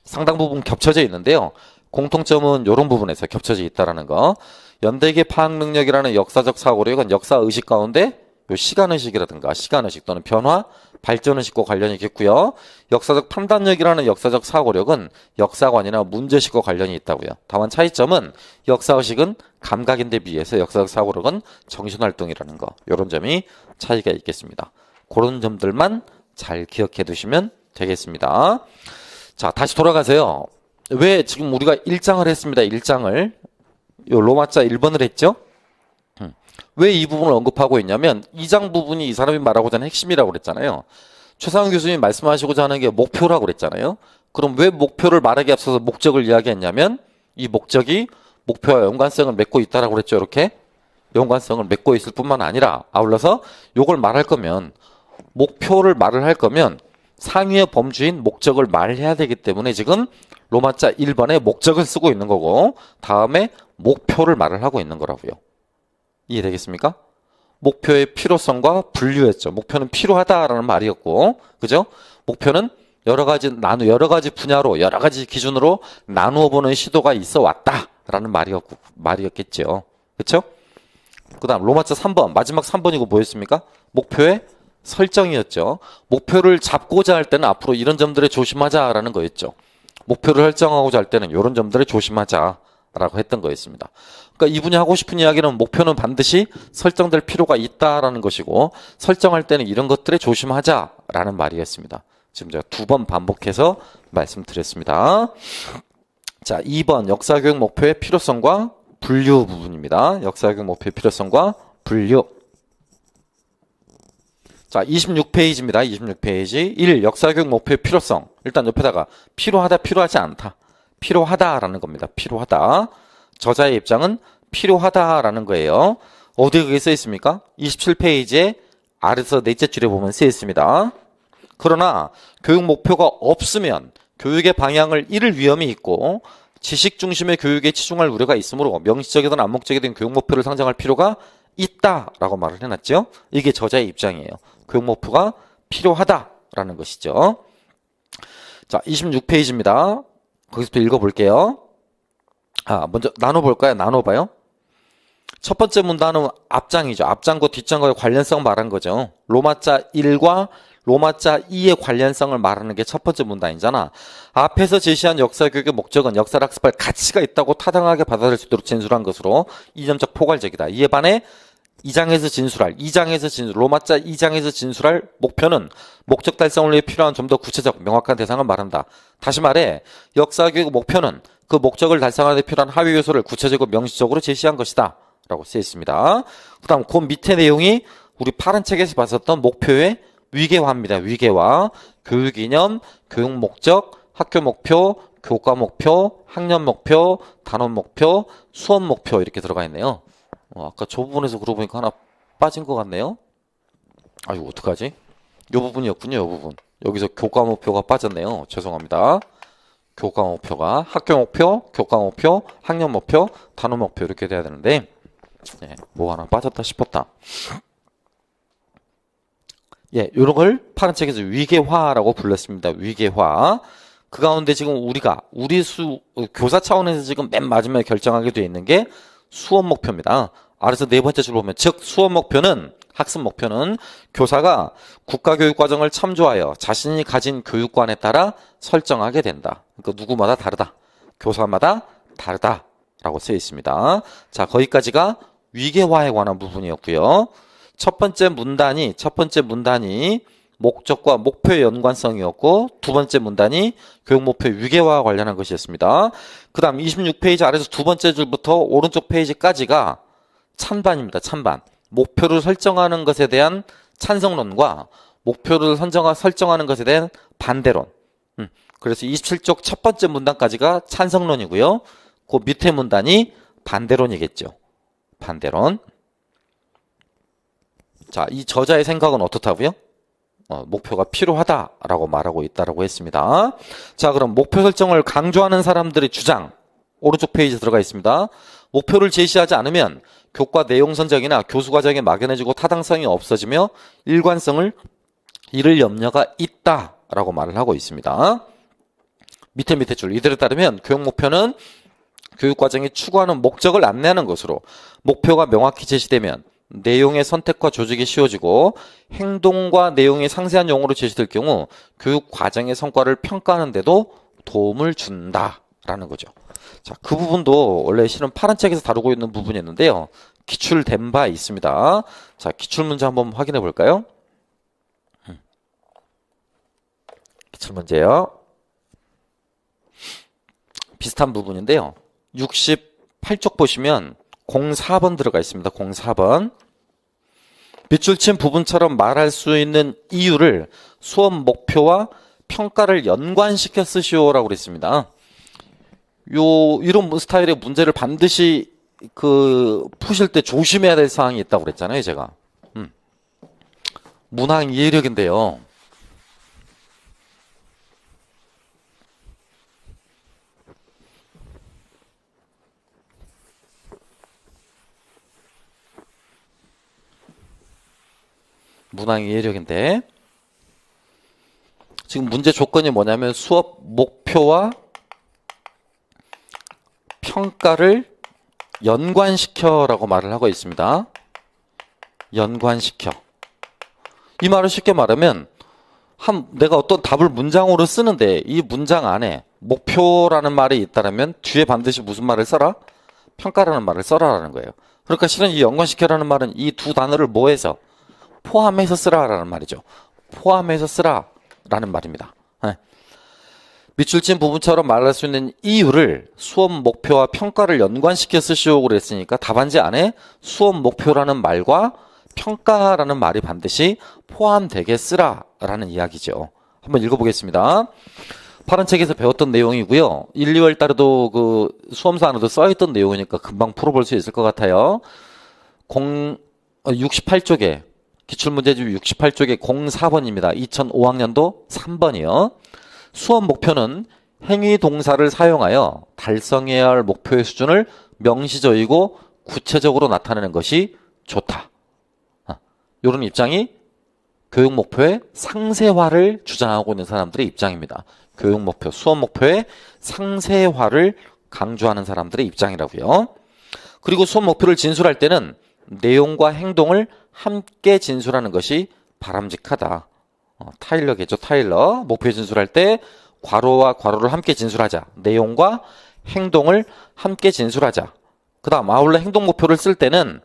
상당 부분 겹쳐져 있는데요. 공통점은 이런 부분에서 겹쳐져 있다라는 거. 연대기 파악 능력이라는 역사적 사고력은 역사의식 가운데 요 시간의식이라든가 시간의식 또는 변화, 발전의식과 관련이 있겠고요. 역사적 판단력이라는 역사적 사고력은 역사관이나 문제의식과 관련이 있다고요. 다만 차이점은 역사의식은 감각인데 비해서 역사적 사고력은 정신활동이라는 거. 이런 점이 차이가 있겠습니다. 그런 점들만 잘 기억해 두시면 되겠습니다. 자, 다시 돌아가세요. 왜 지금 우리가 1장을 했습니다. 1장을. 요 로마자 1번을 했죠? 왜 이 부분을 언급하고 있냐면 2장 부분이 이 사람이 말하고자 하는 핵심이라고 그랬잖아요. 최상훈 교수님이 말씀하시고자 하는 게 목표라고 그랬잖아요. 그럼 왜 목표를 말하기 앞서서 목적을 이야기했냐면 이 목적이 목표와 연관성을 맺고 있다라고 그랬죠. 이렇게 연관성을 맺고 있을 뿐만 아니라 아울러서 이걸 말할 거면 목표를 말을 할 거면 상위의 범주인 목적을 말해야 되기 때문에 지금 로마자 1번에 목적을 쓰고 있는 거고 다음에 목표를 말을 하고 있는 거라고요. 이해되겠습니까? 목표의 필요성과 분류했죠. 목표는 필요하다라는 말이었고, 그죠? 목표는 여러 가지 분야로, 여러 가지 기준으로 나누어 보는 시도가 있어 왔다. 라는 말이었겠죠. 그쵸? 그 다음 로마자 3번 마지막 3번이고 뭐였습니까? 목표의 설정이었죠. 목표를 잡고자 할 때는 앞으로 이런 점들에 조심하자라는 거였죠. 목표를 설정하고자 할 때는 이런 점들에 조심하자라고 했던 거였습니다. 그러니까 이분이 하고 싶은 이야기는 목표는 반드시 설정될 필요가 있다라는 것이고 설정할 때는 이런 것들에 조심하자라는 말이었습니다. 지금 제가 2번 반복해서 말씀드렸습니다. 자, 2번 역사교육 목표의 필요성과 분류 부분입니다. 역사교육 목표의 필요성과 분류. 자, 26페이지입니다. 26페이지. 1. 역사교육 목표의 필요성. 일단 옆에다가 필요하다, 필요하지 않다. 필요하다라는 겁니다. 필요하다. 저자의 입장은 필요하다라는 거예요. 어디에 그게 써 있습니까? 27페이지에 아래서 넷째 줄에 보면 써 있습니다. 그러나 교육 목표가 없으면 교육의 방향을 잃을 위험이 있고 지식 중심의 교육에 치중할 우려가 있으므로 명시적이든 암묵적이든 교육 목표를 상정할 필요가 있다라고 말을 해놨죠. 이게 저자의 입장이에요. 교육 목표가 필요하다라는 것이죠. 자, 26페이지입니다. 거기서부터 읽어볼게요. 먼저 나눠볼까요? 나눠봐요. 첫 번째 문단은 앞장이죠. 앞장과 뒷장과의 관련성 말한 거죠. 로마자 1과 로마자 2의 관련성을 말하는 게 첫 번째 문단이잖아. 앞에서 제시한 역사교육의 목적은 역사를 학습할 가치가 있다고 타당하게 받아들일 수 있도록 진술한 것으로 이념적 포괄적이다. 이에 반해 2장에서 진술할, 로마자 2장에서 진술할 목표는 목적 달성을 위해 필요한 좀 더 구체적, 명확한 대상을 말한다. 다시 말해 역사교육 목표는 그 목적을 달성하는 데 필요한 하위 요소를 구체적으로 명시적으로 제시한 것이다. 라고 쓰여 있습니다. 그 다음 그 밑에 내용이 우리 파란 책에서 봤었던 목표의 위계화입니다. 위계화, 교육 이념, 교육 목적, 학교 목표, 교과 목표, 학년 목표, 단원 목표, 수업 목표 이렇게 들어가 있네요. 아까 저 부분에서 그러고 보니까 하나 빠진 것 같네요. 이거 어떡하지? 이 부분이었군요. 이 부분. 여기서 교과 목표가 빠졌네요. 죄송합니다. 교과 목표가 학교 목표, 교과 목표, 학년 목표, 단원 목표 이렇게 돼야 되는데 뭐 하나 빠졌다 싶었다. 이런 걸 파란 책에서 위계화라고 불렀습니다. 위계화. 그 가운데 지금 교사 차원에서 지금 맨 마지막에 결정하게 되어 있는 게 수업 목표입니다. 아래서 네 번째 줄 보면, 즉 수업 목표는, 학습 목표는 교사가 국가교육과정을 참조하여 자신이 가진 교육관에 따라 설정하게 된다. 그러니까 누구마다 다르다. 교사마다 다르다라고 쓰여 있습니다. 자, 거기까지가 위계화에 관한 부분이었고요. 첫 번째 문단이 목적과 목표의 연관성이었고 두 번째 문단이 교육 목표 위계화와 관련한 것이었습니다. 그 다음 26페이지 아래서 두 번째 줄부터 오른쪽 페이지까지가 찬반입니다. 찬반. 목표를 설정하는 것에 대한 찬성론과 목표를 설정하는 것에 대한 반대론. 그래서 27쪽 첫 번째 문단까지가 찬성론이고요. 그 밑에 문단이 반대론이겠죠. 반대론. 자, 이 저자의 생각은 어떻다고요? 목표가 필요하다라고 말하고 있다라고 했습니다. 자, 그럼 목표 설정을 강조하는 사람들의 주장 오른쪽 페이지에 들어가 있습니다. 목표를 제시하지 않으면 교과 내용 선정이나 교수 과정에 막연해지고 타당성이 없어지며 일관성을 잃을 염려가 있다라고 말을 하고 있습니다. 밑에 줄 이들에 따르면 교육 목표는 교육 과정이 추구하는 목적을 안내하는 것으로 목표가 명확히 제시되면 내용의 선택과 조직이 쉬워지고 행동과 내용이 상세한 용어로 제시될 경우 교육 과정의 성과를 평가하는 데도 도움을 준다라는 거죠. 자, 그 부분도 원래 실은 파란 책에서 다루고 있는 부분이었는데요. 기출된 바 있습니다. 자, 기출 문제 한번 확인해 볼까요? 기출 문제요. 비슷한 부분인데요. 68쪽 보시면 04번 들어가 있습니다. 04번. 밑줄 친 부분처럼 말할 수 있는 이유를 수업 목표와 평가를 연관시켜 쓰시오라고 그랬습니다. 이런 스타일의 문제를 반드시 푸실 때 조심해야 될 사항이 있다고 그랬잖아요, 제가. 문항 이해력인데요. 문항 이해력인데 지금 문제 조건이 뭐냐면 수업 목표와 평가를 연관시켜라고 말을 하고 있습니다. 연관시켜. 이 말을 쉽게 말하면 내가 어떤 답을 문장으로 쓰는데 이 문장 안에 목표라는 말이 있다면 뒤에 반드시 무슨 말을 써라? 평가라는 말을 써라라는 거예요. 그러니까 실은 이 연관시켜라는 말은 이 두 단어를 뭐해서? 포함해서 쓰라라는 말이죠. 포함해서 쓰라라는 말입니다. 네. 밑줄 친 부분처럼 말할 수 있는 이유를 수업 목표와 평가를 연관시켜 쓰시오 그랬으니까 답안지 안에 수업 목표라는 말과 평가라는 말이 반드시 포함되게 쓰라라는 이야기죠. 한번 읽어보겠습니다. 파란 책에서 배웠던 내용이고요. 1, 2월 달에도 그 수험서 안에도 써있던 내용이니까 금방 풀어볼 수 있을 것 같아요. 68쪽에 기출문제집 68쪽에 04번입니다. 2005학년도 3번이요. 수업 목표는 행위 동사를 사용하여 달성해야 할 목표의 수준을 명시적이고 구체적으로 나타내는 것이 좋다. 이런 입장이 교육 목표의 상세화를 주장하고 있는 사람들의 입장입니다. 교육 목표, 수업 목표의 상세화를 강조하는 사람들의 입장이라고요. 그리고 수업 목표를 진술할 때는 내용과 행동을 함께 진술하는 것이 바람직하다. 타일러겠죠, 타일러. 목표 진술할 때 괄호와 괄호를 함께 진술하자. 내용과 행동을 함께 진술하자. 그 다음 아울러 행동 목표를 쓸 때는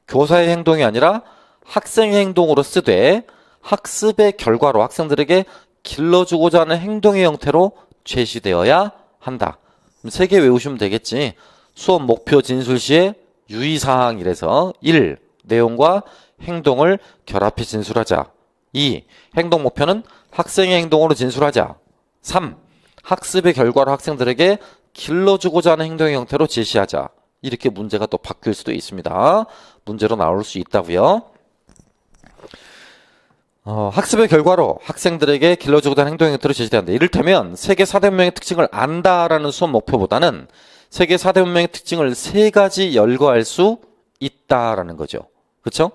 교사의 행동이 아니라 학생의 행동으로 쓰되 학습의 결과로 학생들에게 길러주고자 하는 행동의 형태로 제시되어야 한다. 3개 외우시면 되겠지. 수업 목표 진술 시에 유의사항이라서 1. 내용과 행동을 결합해 진술하자. 2. 행동 목표는 학생의 행동으로 진술하자. 3. 학습의 결과로 학생들에게 길러주고자 하는 행동의 형태로 제시하자. 이렇게 문제가 또 바뀔 수도 있습니다. 문제로 나올 수 있다고요. 학습의 결과로 학생들에게 길러주고자 하는 행동의 형태로 제시된다. 이를테면 세계 4대 문명의 특징을 안다라는 수업 목표보다는 세계 4대 문명의 특징을 3가지 열거할 수 있다라는 거죠. 그렇죠?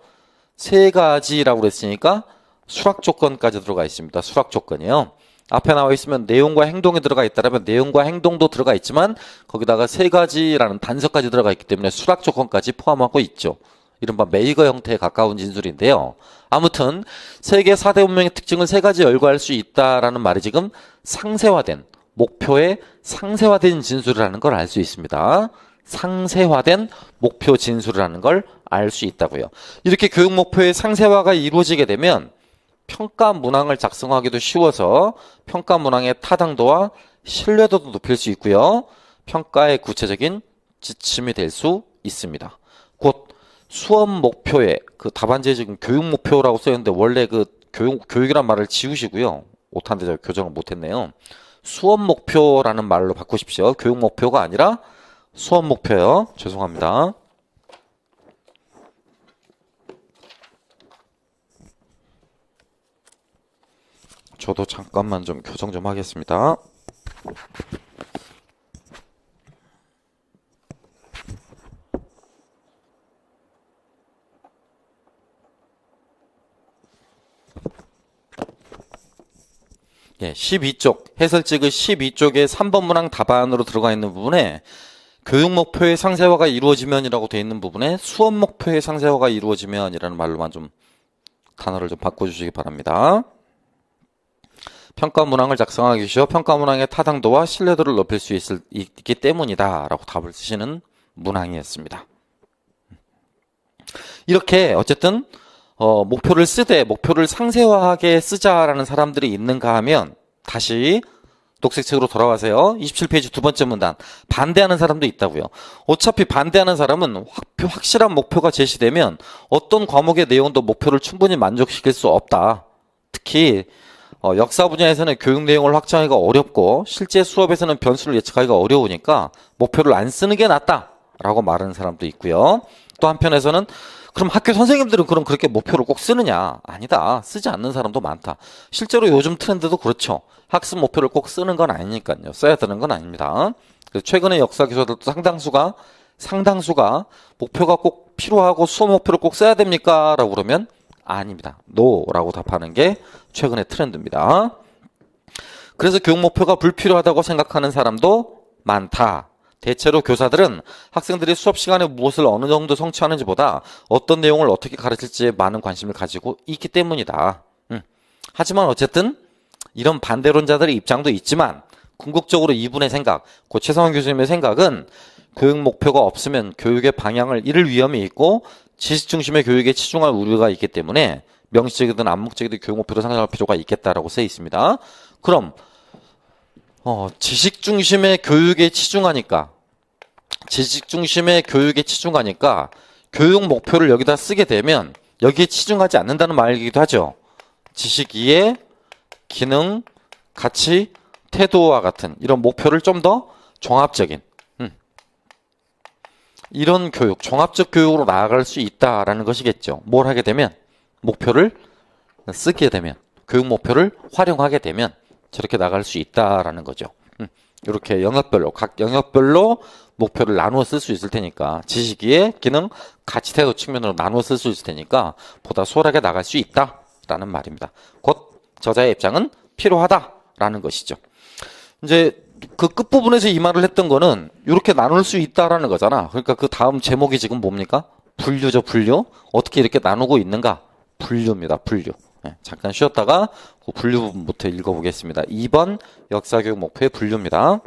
3가지라고 그랬으니까 수락 조건까지 들어가 있습니다. 수락 조건이요. 앞에 나와 있으면 내용과 행동이 들어가 있다면 내용과 행동도 들어가 있지만 거기다가 3가지라는 단서까지 들어가 있기 때문에 수락 조건까지 포함하고 있죠. 이른바 메이거 형태에 가까운 진술인데요. 아무튼 세계 4대 문명의 특징을 3가지 열거할 수 있다라는 말이 지금 상세화된 목표의 상세화된 진술이라는 걸 알 수 있습니다. 상세화된 목표 진술이라는 걸 알 수 있다고요. 이렇게 교육 목표의 상세화가 이루어지게 되면 평가 문항을 작성하기도 쉬워서 평가 문항의 타당도와 신뢰도도 높일 수 있고요. 평가의 구체적인 지침이 될 수 있습니다. 곧 수업 목표에 그 답안지에 지금 교육 목표라고 써있는데 원래 그 교육이란 말을 지우시고요. 오탄데 제가 교정을 못했네요. 수업 목표라는 말로 바꾸십시오. 교육 목표가 아니라 수업 목표요. 죄송합니다. 저도 잠깐만 좀 교정 좀 하겠습니다. 예, 12쪽, 해설지의 12쪽에 3번 문항 답안으로 들어가 있는 부분에 교육 목표의 상세화가 이루어지면이라고 되어 있는 부분에 수업 목표의 상세화가 이루어지면이라는 말로만 좀 단어를 좀 바꿔주시기 바랍니다. 평가 문항을 작성하기 쉬워 평가 문항의 타당도와 신뢰도를 높일 수 있기 때문이다 라고 답을 쓰시는 문항이었습니다. 이렇게 어쨌든 목표를 쓰되 목표를 상세화하게 쓰자라는 사람들이 있는가 하면 다시 녹색책으로 돌아가세요. 27페이지 두 번째 문단. 반대하는 사람도 있다고요. 어차피 반대하는 사람은 확실한 목표가 제시되면 어떤 과목의 내용도 목표를 충분히 만족시킬 수 없다. 특히 역사 분야에서는 교육 내용을 확장하기가 어렵고 실제 수업에서는 변수를 예측하기가 어려우니까 목표를 안 쓰는 게 낫다라고 말하는 사람도 있고요. 또 한편에서는 그럼 학교 선생님들은 그럼 그렇게 목표를 꼭 쓰느냐? 아니다. 쓰지 않는 사람도 많다. 실제로 요즘 트렌드도 그렇죠. 학습 목표를 꼭 쓰는 건 아니니까요. 써야 되는 건 아닙니다. 최근에 역사 교사들도 상당수가 목표가 꼭 필요하고 수업 목표를 꼭 써야 됩니까? 라고 그러면 아닙니다. No 라고 답하는 게 최근의 트렌드입니다. 그래서 교육 목표가 불필요하다고 생각하는 사람도 많다. 대체로 교사들은 학생들이 수업 시간에 무엇을 어느 정도 성취하는지보다 어떤 내용을 어떻게 가르칠지에 많은 관심을 가지고 있기 때문이다. 하지만 어쨌든 이런 반대론자들의 입장도 있지만 궁극적으로 이분의 생각, 고 최성원 교수님의 생각은 교육 목표가 없으면 교육의 방향을 잃을 위험이 있고 지식 중심의 교육에 치중할 우려가 있기 때문에 명시적이든 암묵적이든 교육 목표를 상정할 필요가 있겠다라고 써 있습니다. 그럼 지식 중심의 교육에 치중하니까 교육 목표를 여기다 쓰게 되면 여기에 치중하지 않는다는 말이기도 하죠. 지식 이해, 기능, 가치, 태도와 같은 이런 목표를 좀 더 종합적인 이런 교육, 종합적 교육으로 나아갈 수 있다라는 것이겠죠. 뭘 하게 되면? 목표를 쓰게 되면, 교육 목표를 활용하게 되면 저렇게 나갈 수 있다라는 거죠. 이렇게 각 영역별로 목표를 나누어 쓸 수 있을 테니까 지식이해, 기능, 가치, 태도 측면으로 나누어 쓸 수 있을 테니까 보다 수월하게 나갈 수 있다라는 말입니다. 곧 저자의 입장은 필요하다라는 것이죠. 이제 그 끝부분에서 이 말을 했던 거는 이렇게 나눌 수 있다라는 거잖아. 그러니까 그 다음 제목이 지금 뭡니까? 분류죠, 분류. 어떻게 이렇게 나누고 있는가? 분류입니다, 분류. 네, 잠깐 쉬었다가 그 분류 부분부터 읽어보겠습니다. 2번 역사교육 목표의 분류입니다.